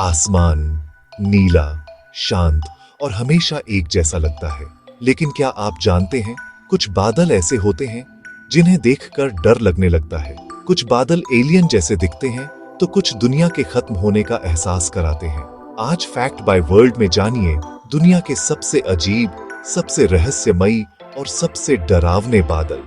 आसमान नीला, शांत और हमेशा एक जैसा लगता है। लेकिन क्या आप जानते हैं, कुछ बादल ऐसे होते हैं जिन्हें देखकर डर लगने लगता है। कुछ बादल एलियन जैसे दिखते हैं तो कुछ दुनिया के खत्म होने का एहसास कराते हैं। आज फैक्ट बाय वर्ल्ड में जानिए दुनिया के सबसे अजीब, सबसे रहस्यमयी और सबसे डरावने बादल।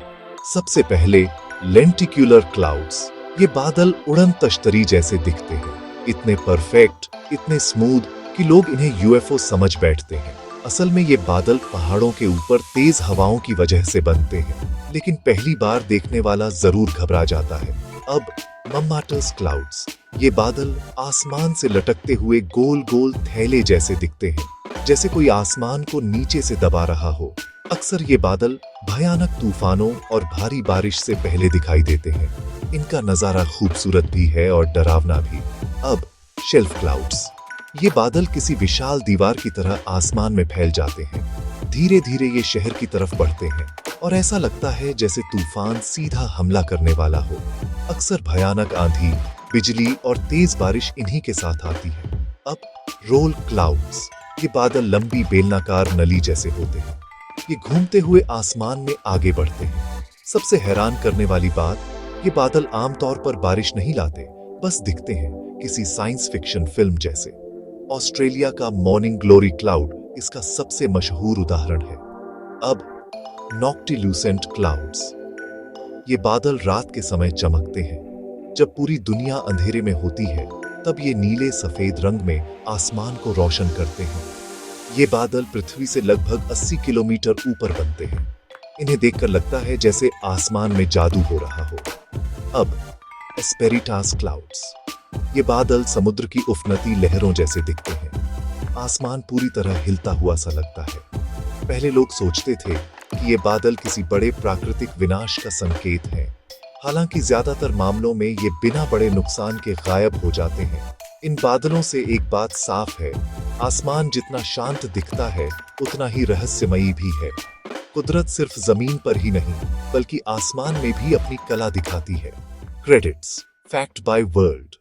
सबसे पहले लेंटिक्युलर क्लाउड्स। ये बादल उड़न तश्तरी जैसे दिखते हैं, इतने परफेक्ट, इतने स्मूथ कि लोग इन्हें यूएफओ समझ बैठते हैं। असल में ये बादल पहाड़ों के ऊपर तेज हवाओं की वजह से बनते हैं, लेकिन पहली बार देखने वाला जरूर घबरा जाता है। अब मम्माटस क्लाउड्स। ये बादल आसमान से लटकते हुए गोल गोल थैले जैसे दिखते हैं, जैसे कोई आसमान को नीचे से दबा रहा हो। अक्सर ये बादल भयानक तूफानों और भारी बारिश से पहले दिखाई देते हैं। इनका नजारा खूबसूरत भी है और डरावना भी। अब शेल्फ क्लाउड्स। ये बादल किसी विशाल दीवार की तरह आसमान में फैल जाते हैं। धीरे धीरे ये शहर की तरफ बढ़ते हैं और ऐसा लगता है जैसे तूफान सीधा हमला करने वाला हो। अक्सर भयानक आंधी, बिजली और तेज बारिश इन्हीं के साथ आती है। अब रोल क्लाउड्स। ये बादल लंबी बेलनाकार नली जैसे होते हैं। ये घूमते हुए आसमान में आगे बढ़ते हैं। सबसे हैरान करने वाली बात, ये बादल आमतौर पर बारिश नहीं लाते, बस दिखते हैं किसी साइंस फिक्शन फिल्म जैसे। ऑस्ट्रेलिया का मॉर्निंग ग्लोरी क्लाउड इसका सबसे मशहूर उदाहरण है। अब नॉक्टिल्यूसेंट क्लाउड्स। ये बादल रात के समय चमकते हैं। जब पूरी दुनिया अंधेरे में होती है तब ये नीले सफेद रंग में आसमान को रोशन करते हैं। ये बादल पृथ्वी से लगभग 80 किलोमीटर ऊपर बनते हैं। इन्हें देखकर लगता है जैसे आसमान में जादू हो रहा हो। अब एस्पेरिटास क्लाउड्स। ये बादल समुद्र की उफनती लहरों जैसे दिखते हैं। आसमान पूरी तरह हिलता हुआ सा लगता है। पहले लोग सोचते थे कि ये बादल किसी बड़े प्राकृतिक विनाश का संकेत है। हालांकि ज्यादातर मामलों में ये बिना बड़े नुकसान के गायब हो जाते हैं। इन बादलों से एक बात साफ है, आसमान जितना शांत दिखता है उतना ही रहस्यमयी भी है। कुदरत सिर्फ जमीन पर ही नहीं बल्कि आसमान में भी अपनी कला दिखाती है। Credits fact bye world.